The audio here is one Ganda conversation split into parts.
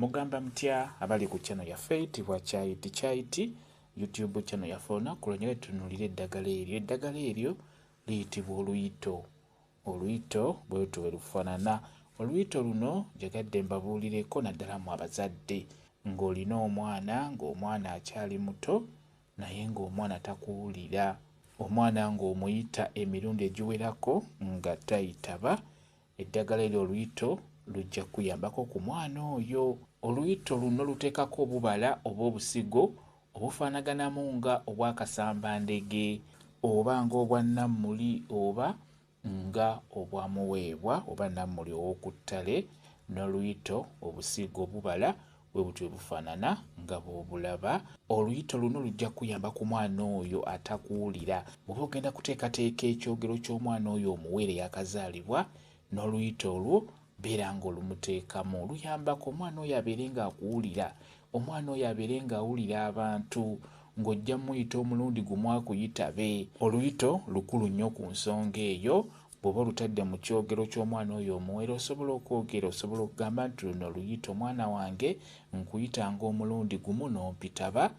Mugamba mutya abali ku channel yaffe eyitibwa Kyaiti YouTube channel yaffe olunaku lwo nyole tutunuulira eddagala eryo. Eddagala eryo liyitibwa oluyito. Oluyito bwetyo bwe lufaanana. Oluyito luno njagadde mbabuulireko naddala mu abazadde ng'olina omwana ng'omwana akyali muto naye ng'omwana takuwulira. Omwana ng'omuyita emirundi egiwerako nga tayitaba. Eddagala eryo oluyito lujja kuyambako ku mwana oyo. Oluyito luno luteekako obubala oba obusigo obufaanaganamu nga obwakasambandege oba ng'obwa nammuli oba nga obwa muweebwa oba nammuli ow'oku ttale n'oluyito obusigo obubala bwe butyo bufaanana nga bw'obulaba. Oluyito luno lujja kuyamba ku mwana oyo atakuwulira. Bw'oba ogenda kuteekateeka ekyogero ky'omwana oyo omuwere yakazaalibwa n'oluyito olwo beera ng'olumuteekamu. Luyambako omwana oyo abeere ng'akuwulira, omwana oyo abeere ng'awulira abantu, ng'ojja muyita omulundi gumu akuyitabe. Oluyito lukulu nnyo ku nsonga eyo. Bw'oba olutadde mu kyogero ky'omwana oyo omuwere osobola okwogera, osobola okugamba nti luno luyita omwana wange nkuyita ng'omulundi gumu n'ompitaba,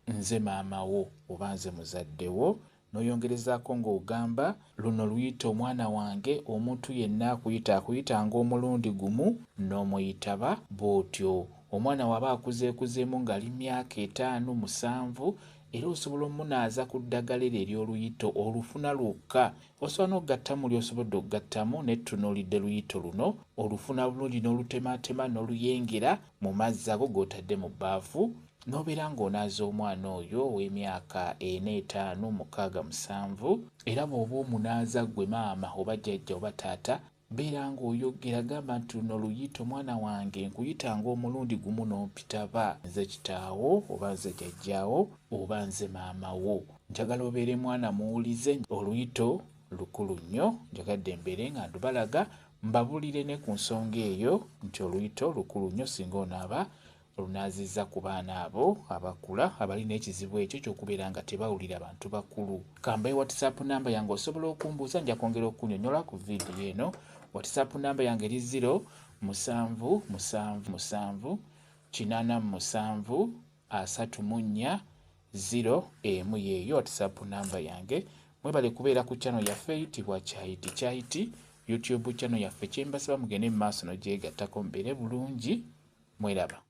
nze maama wo oba nze muzadde wo. N'oyongerezaako ng'ogamba luno luyita omwana wange omuntu yenna akuyita ng'omulundi gumu n'omuyitaba bw'otyo. Omwana waba akuzeekuzeemu ng'ali myaka 5, 7 era osobola omunaaza ku ddagala eryo ery'oluyito olufuna lwokka. Osobola n'ogattamu ly'osobodde okugattamu n'ettunuulidde luyito luno olufuna bulungi n'olutemaatema n'oluyengera mu mazzi ago g'otadde mu bbaafu n'obeera ng'onaaza omwana oyo ow'emyaka 4, 5, 6, 7 era bw'oba omunaaza ggwe maama oba jjajja oba taata beera ng'oyogera gamba nti luno luyita omwana wange nkuyita ng'omulundi gumu n'ompitaba, nze kitaawo oba nze jjajjaawo oba nze maama wo. Njagala obeere mwana muwulize. Oluyito lukulu nnyo, njagadde mbeere nga ndubalaga mbabuulire ne ku nsonga eyo nti oluyito lukulu nnyo singa onaaba olunaazizza ku baana abo abakula abalina ekizibu ekyo ky'okubeera nga tebawulira bantu bakulu. Kambaye WhatsApp namba yange osobola okumbuuza, nja kwongera okunnyonnyola ku viidiyo eno. WhatsApp namba yange eri 0778734 yeeyo WhatsApp namba yange. Mwebale kubeera ku channel yaffe eyitibwa Kyaiti YouTube channel yaffe. Kye mbasaba mugende mu maaso n'ogyegattako mubeere bulungi. Mweraba.